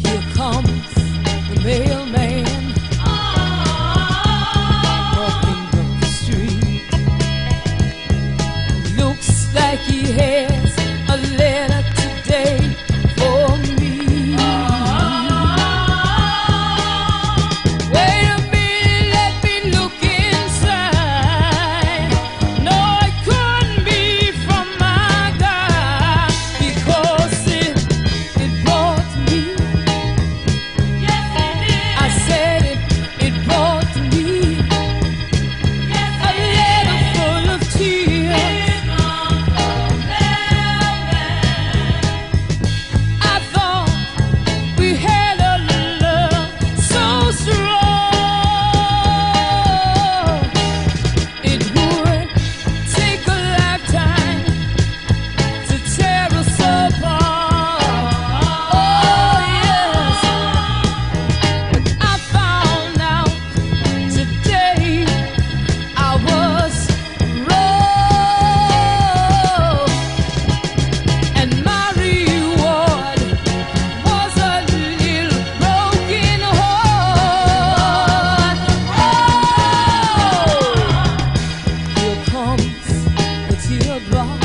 Here comes the mailman, walking up the street. Looks like he has a letter today for me. Wait a minute, let me look inside. No, it couldn't be from my God, because it brought me. Yes, it did. I said it brought me a letter full of tears. I thought we had a love so strong. It would take a lifetime to tear us apart. Oh yes, but I found out today I was wrong, and my reward was a little broken heart. Oh, here comes the teardrop.